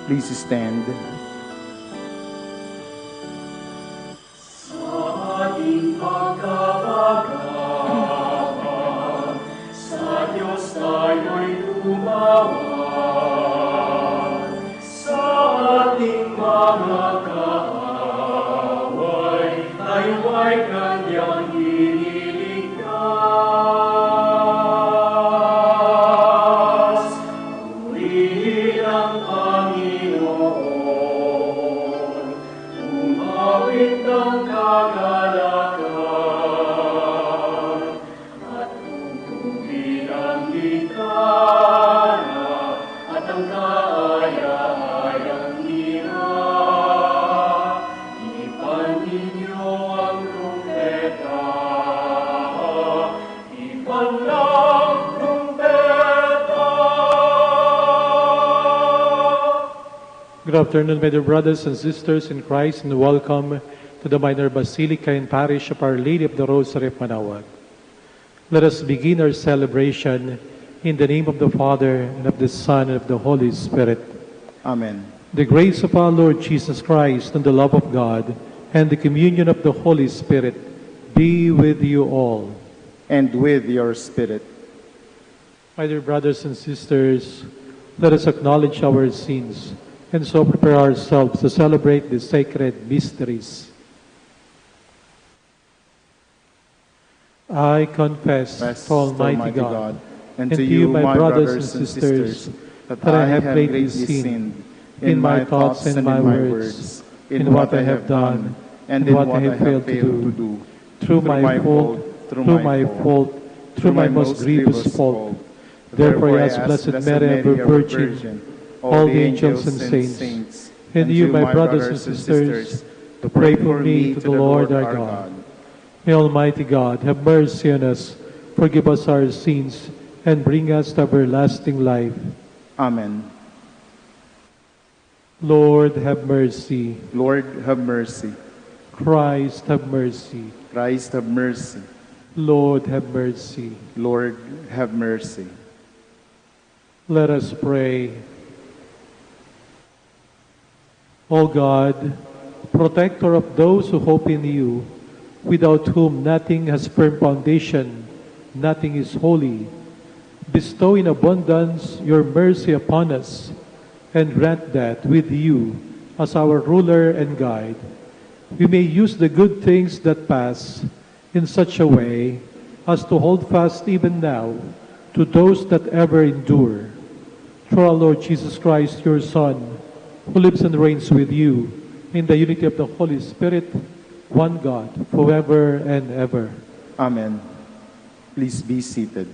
Please stand. Good afternoon, my dear brothers and sisters in Christ, and welcome to the Minor Basilica and Parish of Our Lady of the Rosary of Manaoag. Let us begin our celebration in the name of the Father, and of the Son, and of the Holy Spirit. Amen. The grace of our Lord Jesus Christ, and the love of God, and the communion of the Holy Spirit be with you all. And with your spirit. My dear brothers and sisters, let us acknowledge our sins, and so prepare ourselves to celebrate the sacred mysteries. I confess to Almighty God and to you, my brothers and sisters, that I have greatly sinned in my thoughts and my words, in what I have done and in what I have failed to do, through my fault, through my most grievous fault. Therefore, I ask Blessed Mary, ever Virgin, all the angels and saints, and you, my brothers and sisters, to pray for me to the Lord our God. May Almighty God have mercy on us, forgive us our sins, and bring us to everlasting life. Amen. Lord, have mercy. Lord, have mercy. Christ, have mercy. Christ, have mercy. Lord, have mercy. Lord, have mercy. Let us pray. O God, protector of those who hope in you, without whom nothing has firm foundation, nothing is holy, bestow in abundance your mercy upon us, and grant that with you, as our ruler and guide, we may use the good things that pass in such a way as to hold fast even now to those that ever endure. Through our Lord Jesus Christ, your Son, who lives and reigns with you in the unity of the Holy Spirit, one God, forever and ever. Amen. Please be seated.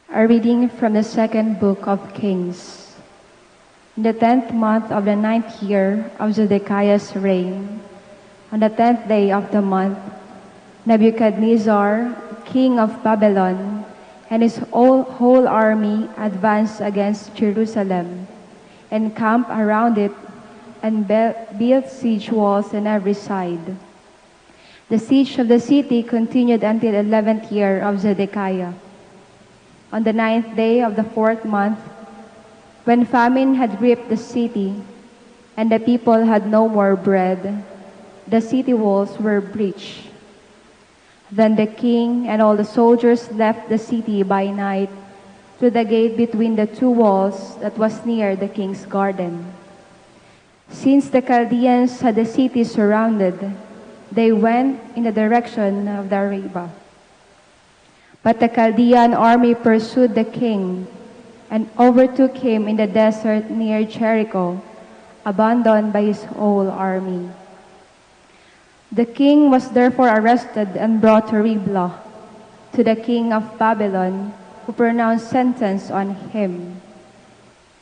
A reading from the second book of Kings. In the 10th month of the 9th year of Zedekiah's reign, on the 10th day of the month, Nebuchadnezzar, king of Babylon, and his whole army advanced against Jerusalem, encamped around it, and built siege walls on every side. The siege of the city continued until the 11th year of Zedekiah. On the 9th day of the 4th month, when famine had gripped the city, and the people had no more bread, the city walls were breached. Then the king and all the soldiers left the city by night through the gate between the two walls that was near the king's garden. Since the Chaldeans had the city surrounded, they went in the direction of the Arabah. But the Chaldean army pursued the king and overtook him in the desert near Jericho, abandoned by his whole army. The king was therefore arrested and brought to Riblah, to the king of Babylon, who pronounced sentence on him.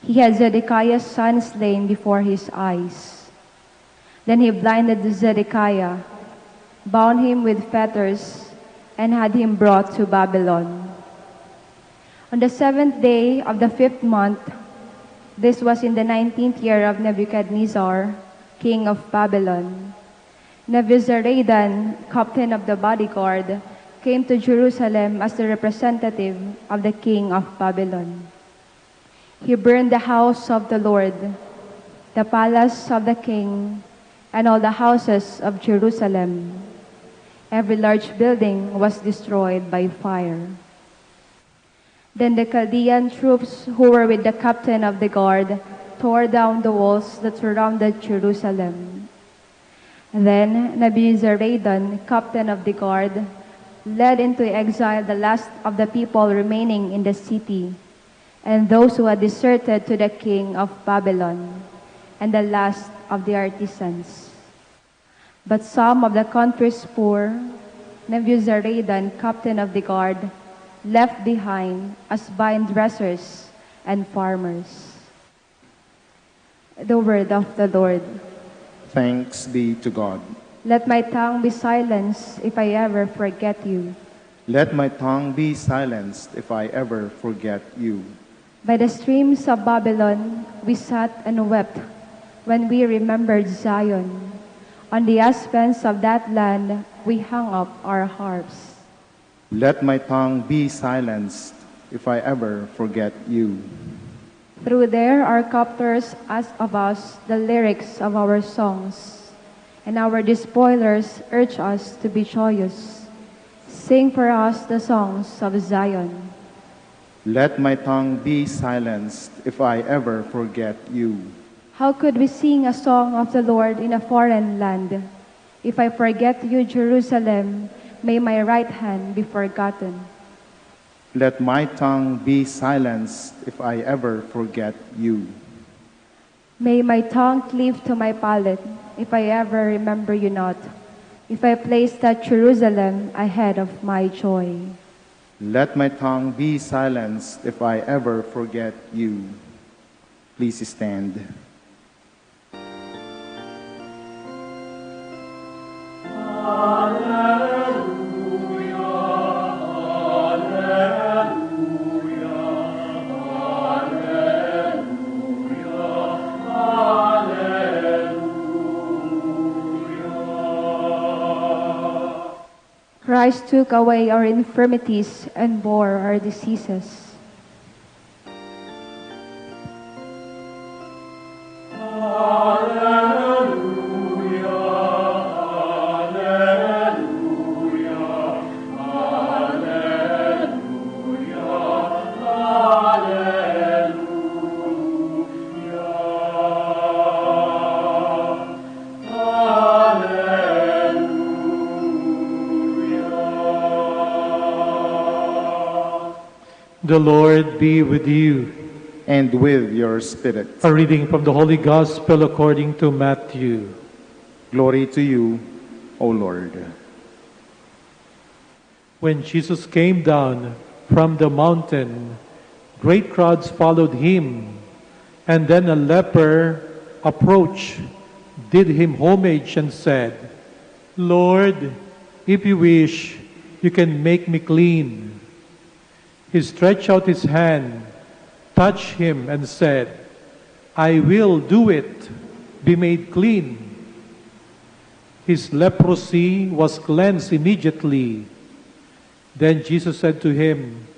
He had Zedekiah's son slain before his eyes. Then he blinded Zedekiah, bound him with fetters, and had him brought to Babylon. On the 7th day of the 5th month, this was in the 19th year of Nebuchadnezzar, king of Babylon, Nebuzaradan, captain of the bodyguard, came to Jerusalem as the representative of the king of Babylon. He burned the house of the Lord, the palace of the king, and all the houses of Jerusalem. Every large building was destroyed by fire. Then the Chaldean troops who were with the captain of the guard tore down the walls that surrounded Jerusalem. Then Nebuzaradan, captain of the guard, led into exile the last of the people remaining in the city, and those who had deserted to the king of Babylon, and the last of the artisans. But some of the country's poor, Nebuzaradan, captain of the guard, left behind as vine dressers and farmers. The word of the Lord. Thanks be to God. Let my tongue be silenced if I ever forget you. Let my tongue be silenced if I ever forget you. By the streams of Babylon, we sat and wept when we remembered Zion. On the aspens of that land, we hung up our harps. Let my tongue be silenced if I ever forget you. Through there, our captors asked of us the lyrics of our songs, and our despoilers urge us to be joyous. Sing for us the songs of Zion. Let my tongue be silenced if I ever forget you. How could we sing a song of the Lord in a foreign land? If I forget you, Jerusalem, may my right hand be forgotten. Let my tongue be silenced if I ever forget you. May my tongue cleave to my palate if I ever remember you not. If I place that Jerusalem ahead of my joy. Let my tongue be silenced if I ever forget you. Please stand. Christ took away our infirmities and bore our diseases. The Lord be with you. And with your spirit. A reading from the Holy Gospel according to Matthew. Glory to you, O Lord. When Jesus came down from the mountain, great crowds followed him, and then a leper approached, did him homage, and said, "Lord, if you wish, you can make me clean." He stretched out his hand, touched him, and said, "I will do it. Be made clean." His leprosy was cleansed immediately. Then Jesus said to him,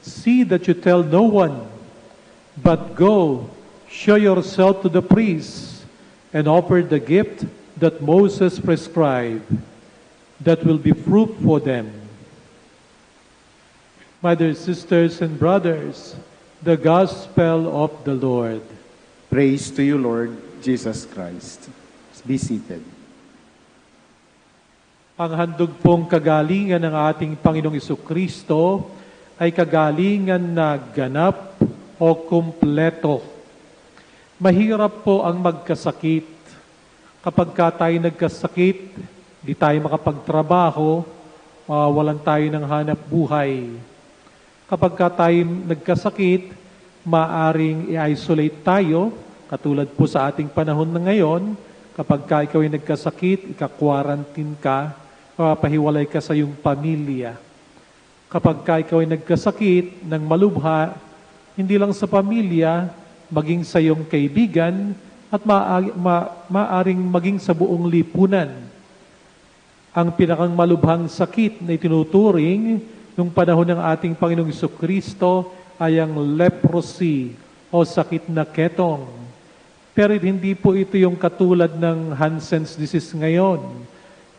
"See that you tell no one, but go, show yourself to the priests, and offer the gift that Moses prescribed. That will be proof for them." My dear sisters and brothers, the Gospel of the Lord. Praise to you, Lord Jesus Christ. Be seated. Ang handog pong kagalingan ng ating Panginoong Jesucristo ay kagalingan na ganap o kumpleto. Mahirap po ang magkasakit. Kapag tayo nagkasakit, di tayo makapagtrabaho, mawawalan tayo ng hanap buhay. Kapag tayo nagkasakit, maaring i-isolate tayo, katulad po sa ating panahon na ngayon, kapag ikaw ay nagkasakit, ika-quarantine ka, mapapahiwalay ka sa iyong pamilya. Kapag ikaw ay nagkasakit ng malubha, hindi lang sa pamilya, maging sa iyong kaibigan, at maaring maging sa buong lipunan. Ang pinakang malubhang sakit na itinuturing nung panahon ng ating Panginoong Jesucristo ay ang leprosy o sakit na ketong. Pero hindi po ito yung katulad ng Hansen's disease ngayon,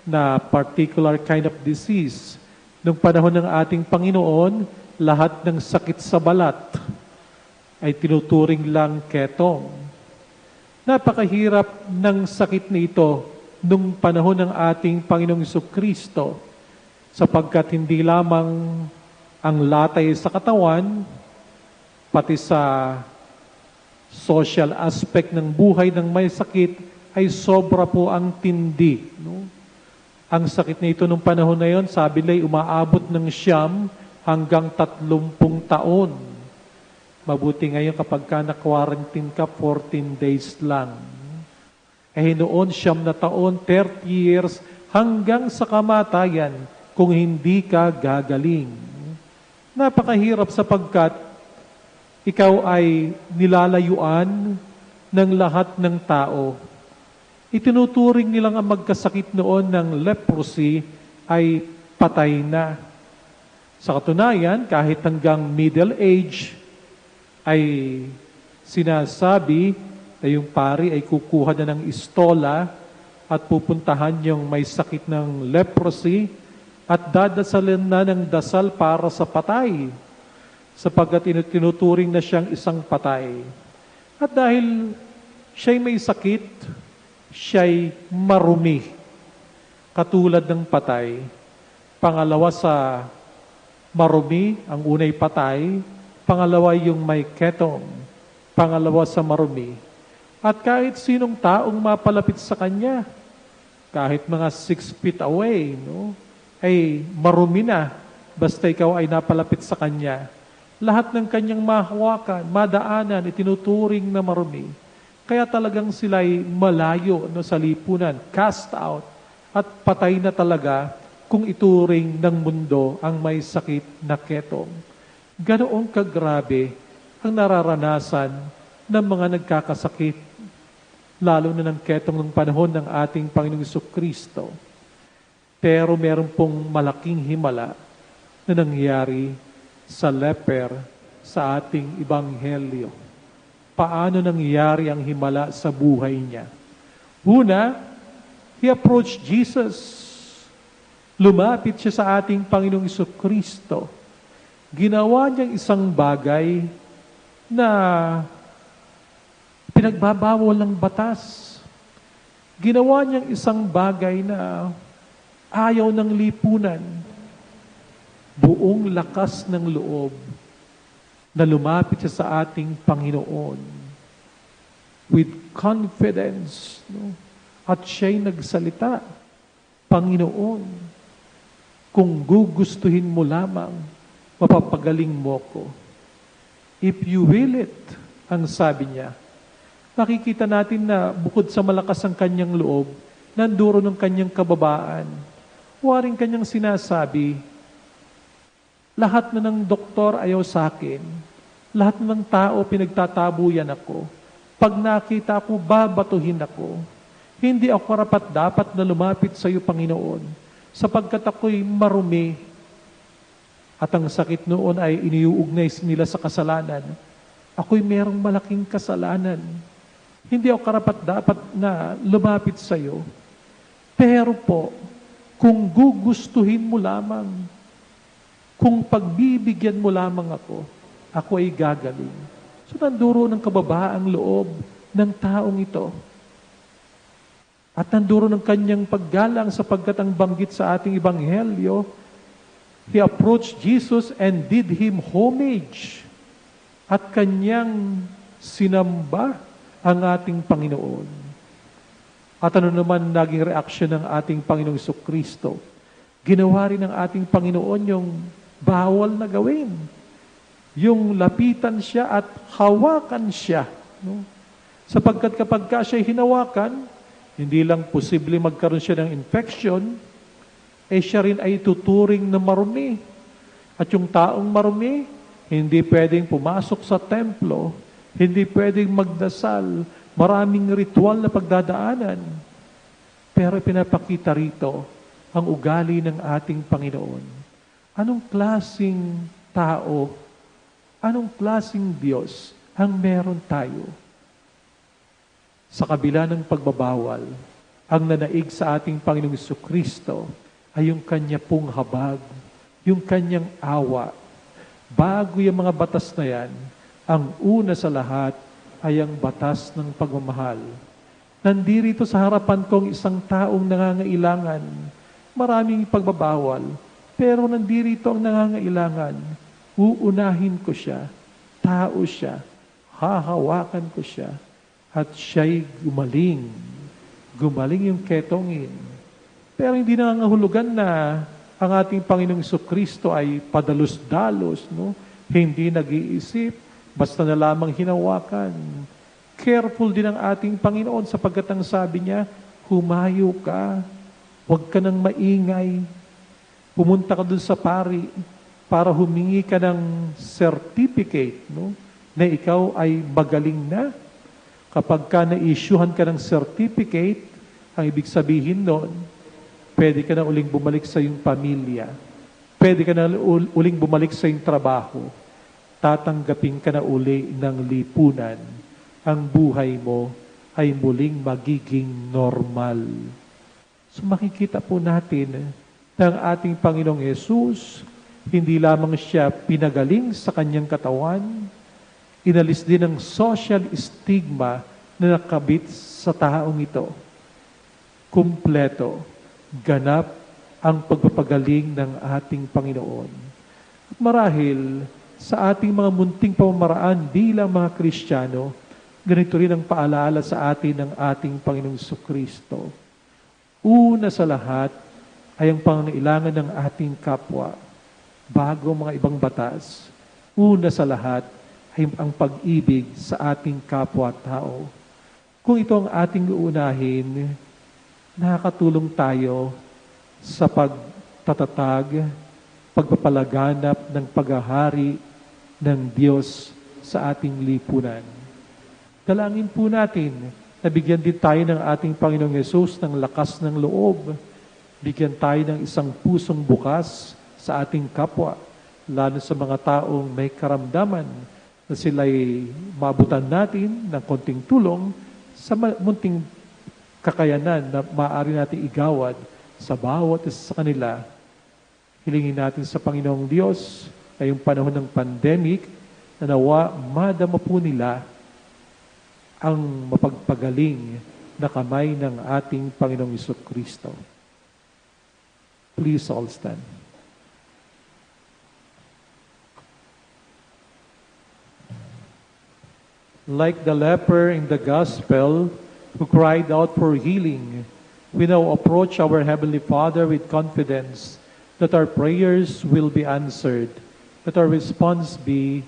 na particular kind of disease. Nung panahon ng ating Panginoon, lahat ng sakit sa balat ay tinuturing lang ketong. Napakahirap ng sakit na ito nung panahon ng ating Panginoong Jesucristo, sapagkat hindi lamang ang latay sa katawan, pati sa social aspect ng buhay ng may sakit ay sobra po ang tindi. No? Ang sakit na ito nung panahon na yon, sabi nila, umaabot ng 9 hanggang 30 taon. Mabuti ngayon kapag ka na-quarantine ka, 14 days lang. Eh noon, 9 na taon, 30 years, hanggang sa kamatayan kung hindi ka gagaling. Napakahirap sapagkat ikaw ay nilalayuan ng lahat ng tao. Itinuturing nilang ang magkasakit noon ng leprosy ay patay na. Sa katunayan, kahit hanggang middle age, ay sinasabi na yung pari ay kukuha na ng istola at pupuntahan yung may sakit ng leprosy at dadasalin na ng dasal para sa patay, sapagkat tinuturing na siyang isang patay. At dahil siya'y may sakit, siya'y marumi, katulad ng patay. Pangalawa sa marumi, ang unay patay, pangalawa yung may ketong, pangalawa sa marumi. At kahit sinong taong mapalapit sa kanya, kahit mga 6 feet away, no, ay marumi na, basta ikaw ay napalapit sa kanya. Lahat ng kanyang mahawakan, madaanan, itinuturing na marumi. Kaya talagang sila'y malayo no, sa lipunan, cast out, at patay na talaga kung ituring ng mundo ang may sakit na ketong. Ganoong kagrabe ang nararanasan ng mga nagkakasakit, lalo na ng ketong ng panahon ng ating Panginoong Jesucristo. Pero meron pong malaking himala na nangyari sa leper sa ating Ebanghelyo. Paano nangyari ang himala sa buhay niya? Una, he approached Jesus. Lumapit siya sa ating Panginoong Jesucristo. Ginawa niyang isang bagay na pinagbabawal ng batas. Ginawa niyang isang bagay na ayaw ng lipunan. Buong lakas ng loob na lumapit siya sa ating Panginoon with confidence. No? At siya'y nagsalita, Panginoon, kung gugustuhin mo lamang, mapapagaling mo ko. If you will it, ang sabi niya. Nakikita natin na bukod sa malakas ang kanyang loob, nanduro ng kanyang kababaan. Waring kanyang sinasabi, lahat na ng doktor ayaw sa akin, lahat na ng tao pinagtatabuyan ako. Pag nakita ko, babatuhin ako. Hindi ako karapat-dapat na lumapit sa iyo, Panginoon, sapagkat ako'y marumi. At ang sakit noon ay iniuugnay nila sa kasalanan. Ako'y merong malaking kasalanan. Hindi ako karapat-dapat na lumapit sa iyo. Pero po, kung gugustuhin mo lamang, kung pagbibigyan mo lamang ako ay gagaling. So nanduro ng kababaang loob ng taong ito. At nanduro ng kanyang paggalang sapagkat ang banggit sa ating Ebanghelyo, he approached Jesus and did him homage. At kanyang sinamba ang ating Panginoon. At ano naman naging reaksyon ng ating Panginoong Jesucristo? Ginawa rin ng ating Panginoon yung bawal na gawin. Yung lapitan siya at hawakan siya. No? Sapagkat kapag ka siya hinawakan, hindi lang posible magkaroon siya ng infection, siya rin ay tuturing na marumi. At yung taong marumi, hindi pwedeng pumasok sa templo, hindi pwedeng magdasal, maraming ritual na pagdadaanan. Pero pinapakita rito ang ugali ng ating Panginoon. Anong klaseng tao, anong klaseng Diyos ang meron tayo. Sa kabila ng pagbabawal, ang nanaig sa ating Panginoong Jesucristo ay yung kanya pong habag, yung kanyang awa. Bago yung mga batas na yan, ang una sa lahat ay ang batas ng pagmamahal. Nandirito sa harapan kong isang taong nangangailangan, maraming pagbabawal, pero nandirito ang nangangailangan. Uunahin ko siya, tao siya, hahawakan ko siya, at siya'y gumaling. Gumaling yung ketongin. Pero hindi nangangahulugan na ang ating Panginoong Jesucristo ay padalos-dalos, no? Hindi nag-iisip, basta na lamang hinawakan. Careful din ang ating Panginoon sapagkat ang sabi niya, humayo ka, huwag ka nang maingay. Pumunta ka dun sa pari para humingi ka ng certificate, no? Na ikaw ay magaling na. Kapag ka na-issuehan ka ng certificate, ang ibig sabihin noon, pwede ka na uling bumalik sa iyong pamilya. Pwede ka na uling bumalik sa iyong trabaho. Tatanggapin ka na uli ng lipunan. Ang buhay mo ay muling magiging normal. So makikita po natin na ang ating Panginoong Yesus, hindi lamang siya pinagaling sa kanyang katawan, inalis din ang social stigma na nakabit sa taong ito. Kumpleto, ganap ang pagpapagaling ng ating Panginoon. At marahil, sa ating mga munting pamamaraan bilang mga Kristiyano, ganito rin ang paalala sa atin ng ating Panginoong Jesucristo. Una sa lahat ay ang pangangailangan ng ating kapwa, bago ang mga ibang batas. Una sa lahat ay ang pag-ibig sa ating kapwa-tao. Kung ito ang ating uunahin, nakakatulong tayo sa pagtatatag, pagpapalaganap ng paghahari ng Diyos sa ating lipunan. Dalangin po natin na bigyan din tayo ng ating Panginoong Yesus ng lakas ng loob. Bigyan tayo ng isang pusong bukas sa ating kapwa, lalo sa mga taong may karamdaman na sila'y maabutan natin ng konting tulong sa munting kakayanan na maaari natin igawad sa bawat isa sa kanila. Hilingin natin sa Panginoong Diyos ngayong panahon ng pandemic na nawa madama po nila ang mapagpagaling na kamay ng ating Panginoong Jesucristo. Please all stand. Like the leper in the gospel who cried out for healing, we now approach our Heavenly Father with confidence that our prayers will be answered. Let our response be,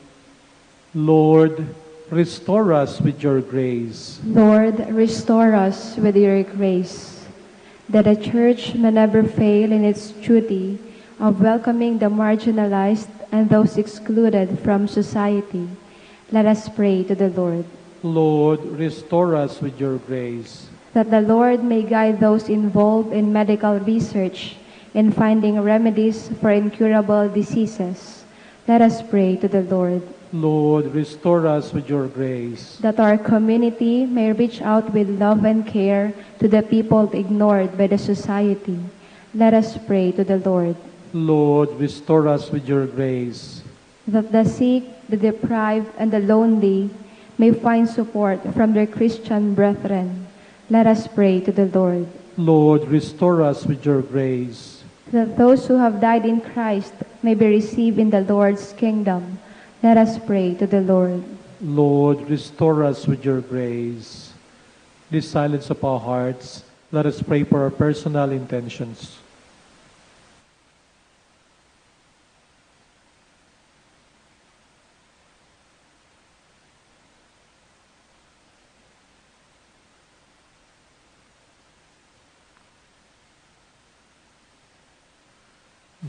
Lord, restore us with your grace. Lord, restore us with your grace, that the Church may never fail in its duty of welcoming the marginalized and those excluded from society. Let us pray to the Lord. Lord, restore us with your grace. That the Lord may guide those involved in medical research in finding remedies for incurable diseases. Let us pray to the Lord. Lord, restore us with your grace. That our community may reach out with love and care to the people ignored by the society. Let us pray to the Lord. Lord, restore us with your grace. That the sick, the deprived, and the lonely may find support from their Christian brethren. Let us pray to the Lord. Lord, restore us with your grace. That those who have died in Christ may be received in the Lord's kingdom. Let us pray to the Lord. Lord, restore us with your grace. This silence of our hearts, let us pray for our personal intentions.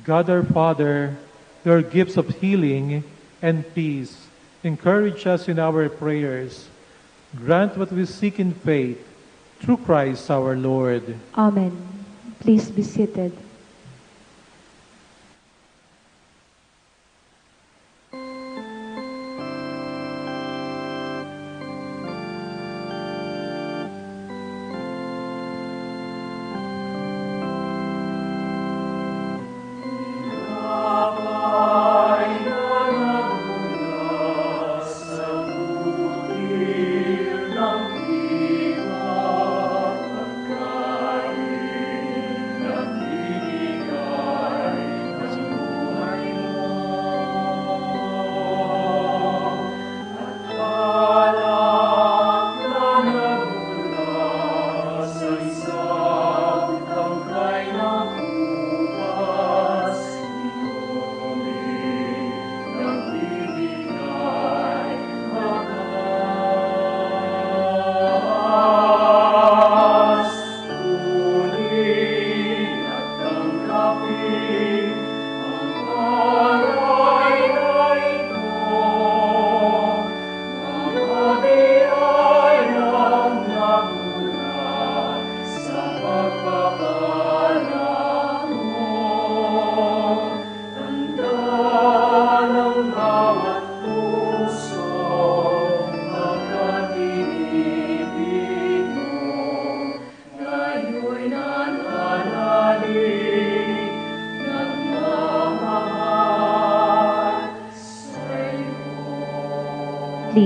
God our Father, your gifts of healing and peace, encourage us in our prayers. Grant what we seek in faith, through Christ our Lord. Amen. Please be seated.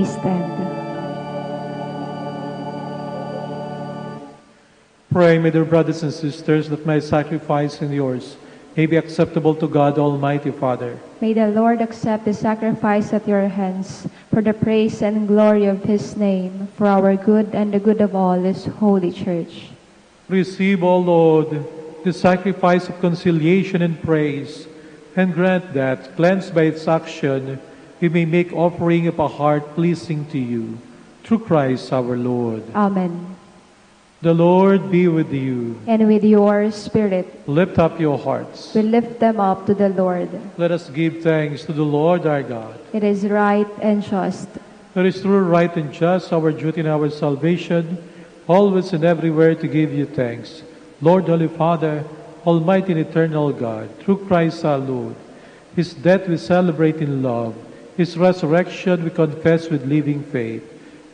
Please stand. Pray, my dear brothers and sisters, that my sacrifice and yours may be acceptable to God, Almighty Father. May the Lord accept the sacrifice at your hands for the praise and glory of his name, for our good and the good of all his holy church. Receive, O Lord, the sacrifice of conciliation and praise, and grant that, cleansed by its action, we may make offering of a heart pleasing to you. Through Christ our Lord. Amen. The Lord be with you. And with your spirit, Lift up your hearts. we lift them up to the Lord. Let us give thanks to the Lord our God. It is right and just. It is true, right, and just, our duty and our salvation, always and everywhere to give you thanks. Lord, Holy Father, Almighty and eternal God, through Christ our Lord, his death we celebrate in love, his resurrection we confess with living faith,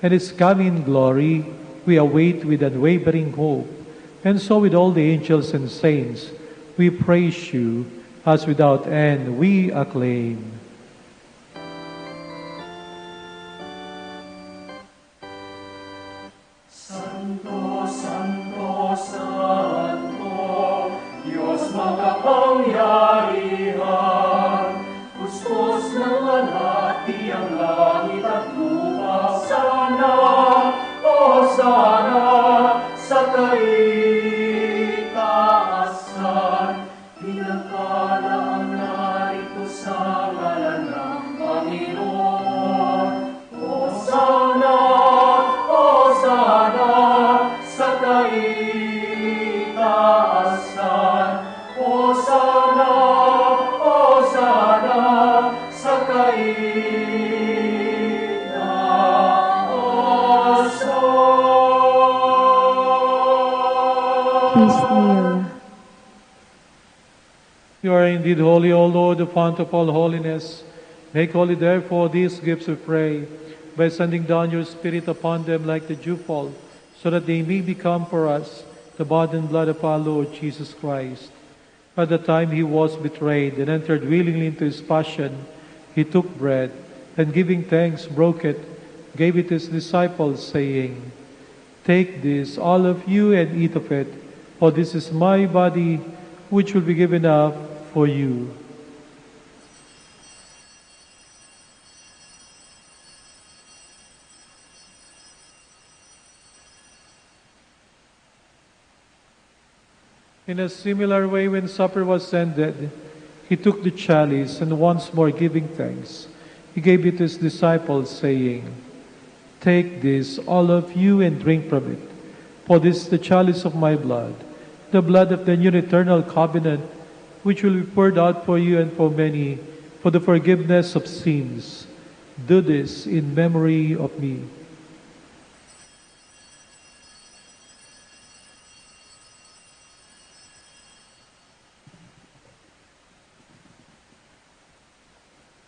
and his coming in glory we await with unwavering hope. And so with all the angels and saints, we praise you, as without end we acclaim. Santo, Santo, Santo, Diyos makapangyarihan, kuskus ng alati ang langit at lupa. Sana sa kaitaasan, pinagpala ang narito sa ngalan ng Panginoon. Sana sa kaitaasan, Sana sa Please kneel. You are indeed holy, O Lord, the fount of all holiness. Make holy, therefore, these gifts, we pray, by sending down your Spirit upon them like the dewfall, so that they may become for us the body and blood of our Lord Jesus Christ. At the time he was betrayed and entered willingly into his passion, he took bread, and giving thanks, broke it, gave it to his disciples, saying, "Take this, all of you, and eat of it, for this is my body, which will be given up for you." In a similar way, when supper was ended, he took the chalice, and once more giving thanks, he gave it to his disciples, saying, "Take this, all of you, and drink from it, for this is the chalice of my blood, the blood of the new and eternal covenant, which will be poured out for you and for many, for the forgiveness of sins. Do this in memory of me."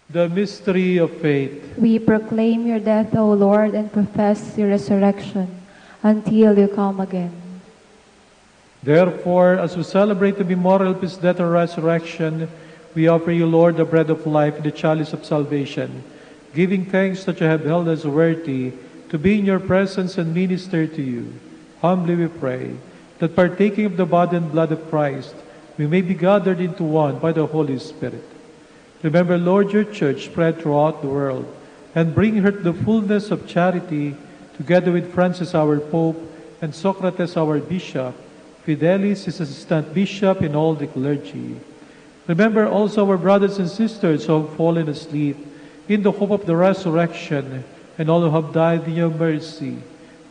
The mystery of faith. We proclaim your death, O Lord, and profess your resurrection until you come again. Therefore, as we celebrate the memorial of his death and resurrection, we offer you, Lord, the bread of life and the chalice of salvation, giving thanks that you have held us worthy to be in your presence and minister to you. Humbly we pray that, partaking of the body and blood of Christ, we may be gathered into one by the Holy Spirit. Remember, Lord, your church spread throughout the world, and bring her to the fullness of charity, together with Francis our Pope, and Socrates our Bishop, Fidelis his assistant bishop, and all the clergy. Remember also our brothers and sisters who have fallen asleep, in the hope of the resurrection, and all who have died in your mercy.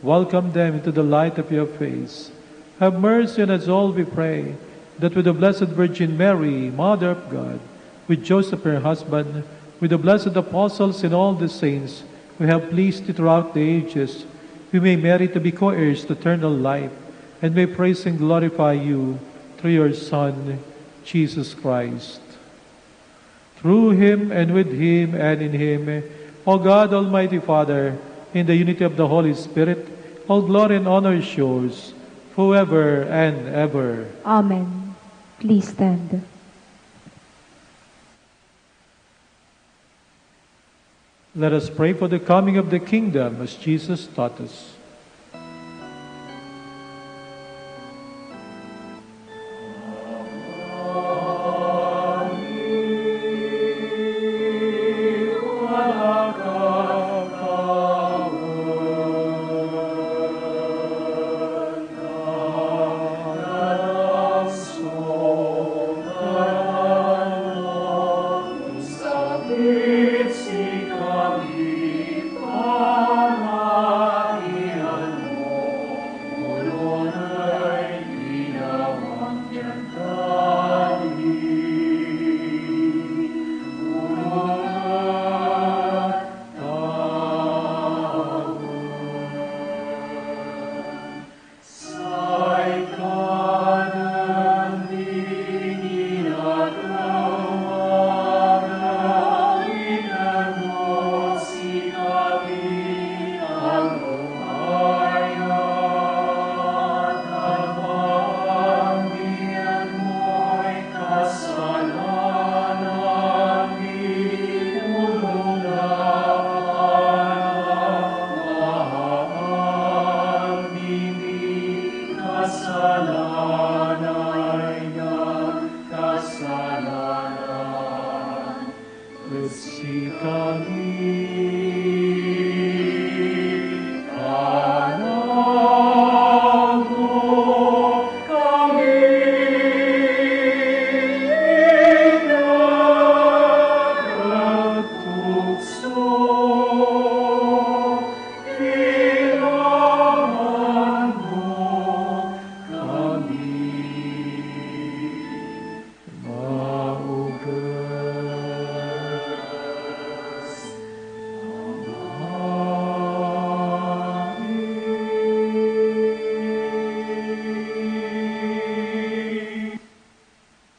Welcome them into the light of your face. Have mercy on us all, we pray, that with the Blessed Virgin Mary, Mother of God, with Joseph her husband, with the blessed apostles and all the saints who have pleased you throughout the ages, we may merit to be co-heirs to eternal life, and may praise and glorify you through your Son, Jesus Christ. Through him, and with him, and in him, O God, Almighty Father, in the unity of the Holy Spirit, all glory and honor is yours, forever and ever. Amen. Please stand. Let us pray for the coming of the kingdom as Jesus taught us.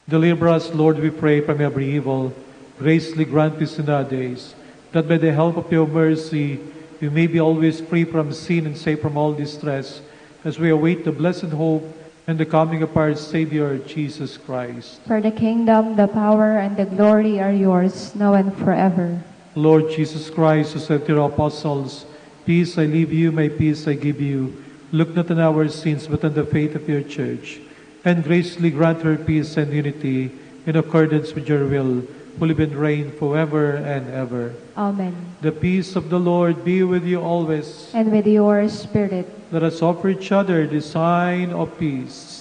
Deliver us, Lord, we pray, from every evil. Graciously grant peace in our days, that by the help of your mercy we may be always free from sin and safe from all distress, as we await the blessed hope and the coming of our Savior, Jesus Christ. For the kingdom, the power, and the glory are yours, now and forever. Lord Jesus Christ, who said to your apostles, "Peace I leave you, my peace I give you," look not on our sins, but on the faith of your church, and graciously grant her peace and unity in accordance with your will, who live and reign forever and ever. Amen. The peace of the Lord be with you always. And with your spirit. Let us offer each other the sign of peace.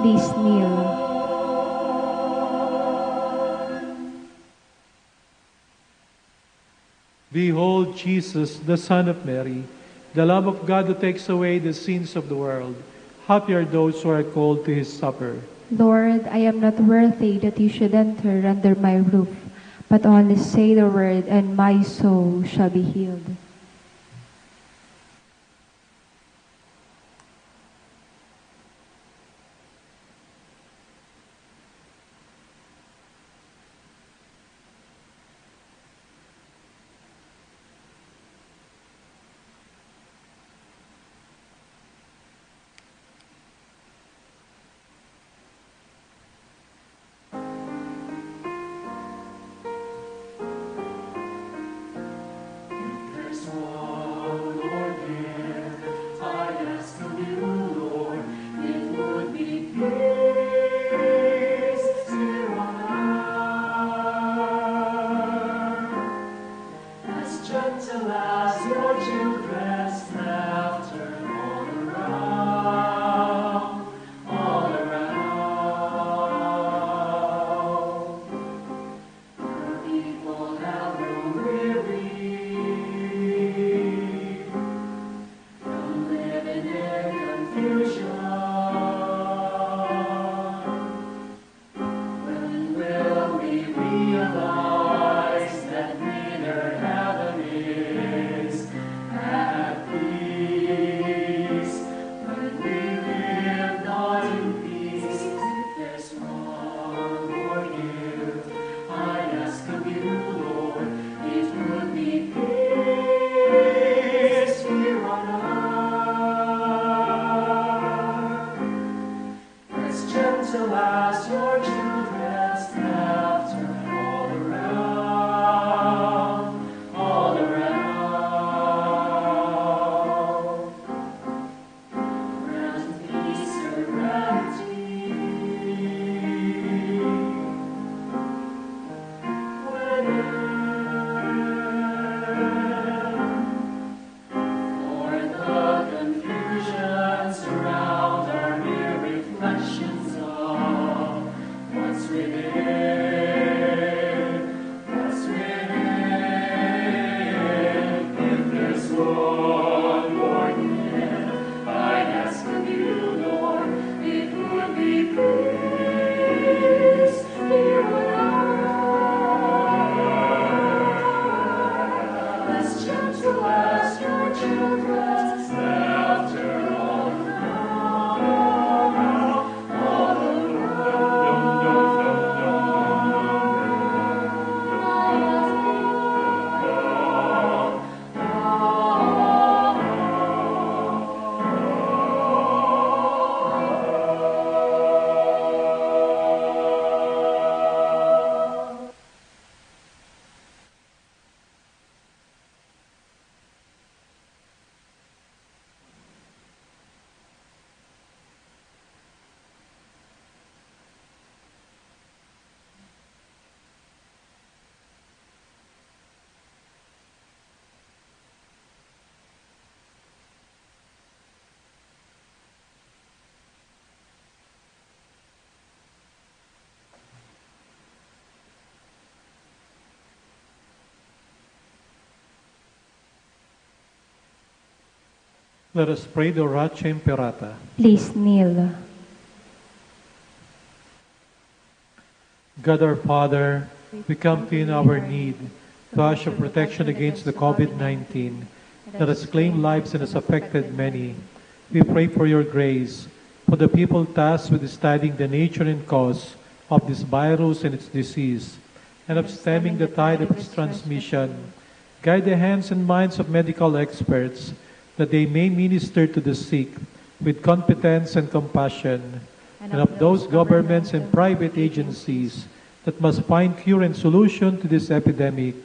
Please kneel. Behold Jesus, the Son of Mary, the Lamb of God who takes away the sins of the world. Happy are those who are called to his supper. Lord, I am not worthy that you should enter under my roof, but only say the word, and my soul shall be healed. There's one Lord here, I ask of you, Lord, it would be peace here on earth, as gentle as your children's laughter all around, all around. Your people have grown weary from living in confusion. When will we realize that neither heaven is at peace? When we live not in peace, if there's one more gift I ask of you, Lord, it would be peace here on earth, as gentle as your children's laughter all around, all around. Grant peace, serenity, for the confusion surround our mere reflections of what's within, what's within. If there's one more gift I ask of you, Lord, it would be peace here on earth, as gentle as your children's laughter all around, all Let us pray the Orache Imperata. Please kneel. God our Father, we come to you in our need to ask your protection against the COVID-19 that has claimed lives and has affected many. We pray for your grace for the people tasked with studying the nature and cause of this virus and its disease, and of stemming the tide of its transmission. Guide the hands and minds of medical experts that they may minister to the sick with competence and compassion, and of those governments and private agencies that must find cure and solution to this epidemic.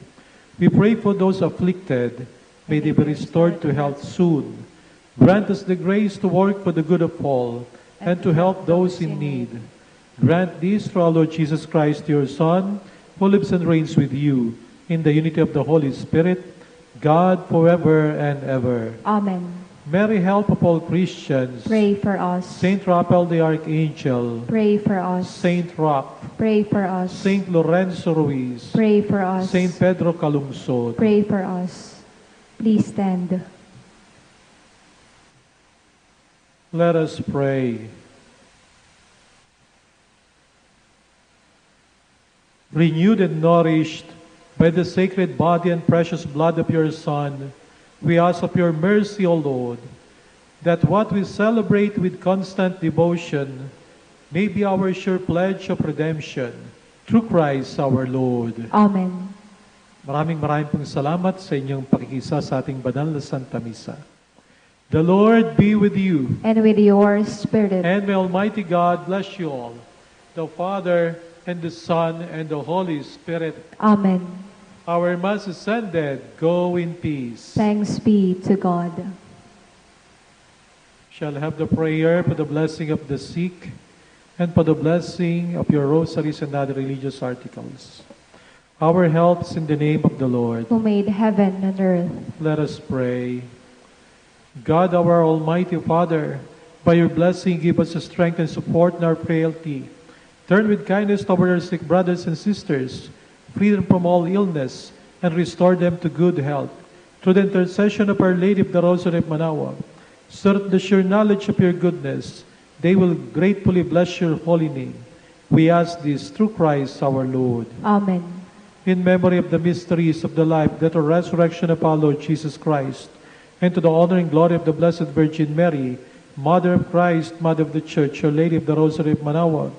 We pray for those afflicted. May they be restored to health soon. Grant us the grace to work for the good of all and to help those in need. Grant this through our Lord Jesus Christ, your Son, who lives and reigns with you in the unity of the Holy Spirit, God forever and ever. Amen. Mary, help of all Christians. Pray for us. Saint Raphael the Archangel. Pray for us. Saint Roch. Pray for us. Saint Lorenzo Ruiz. Pray for us. Saint Pedro Calungsod. Pray for us. Please stand. Let us pray. Renewed and nourished by the sacred body and precious blood of your Son, we ask of your mercy, O Lord, that what we celebrate with constant devotion may be our sure pledge of redemption through Christ our Lord. Amen. Maraming pong salamat sa inyong pakikisa sa ating banal na Santa Misa. The Lord be with you. And with your spirit. And may Almighty God bless you all, the Father, and the Son, and the Holy Spirit. Amen. Our Mass is ended. Go in peace. Thanks be to God. Shall have the prayer for the blessing of the sick and for the blessing of your rosaries and other religious articles. Our help is in the name of the Lord, Who made heaven and earth. Let us pray. God, our Almighty Father, by your blessing give us the strength and support in our frailty. Turn with kindness toward our sick brothers and sisters, free them from all illness, and restore them to good health. Through the intercession of Our Lady of the Rosary of Manaoag, so that the sure knowledge of your goodness, they will gratefully bless your holy name. We ask this through Christ our Lord. Amen. In memory of the mysteries of the life, death, and resurrection of our Lord Jesus Christ, and to the honor and glory of the Blessed Virgin Mary, Mother of Christ, Mother of the Church, Our Lady of the Rosary of Manaoag,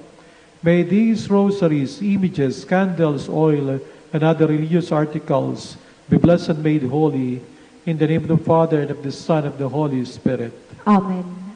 may these rosaries, images, candles, oil, and other religious articles be blessed and made holy, in the name of the Father, and of the Son, and of the Holy Spirit. Amen.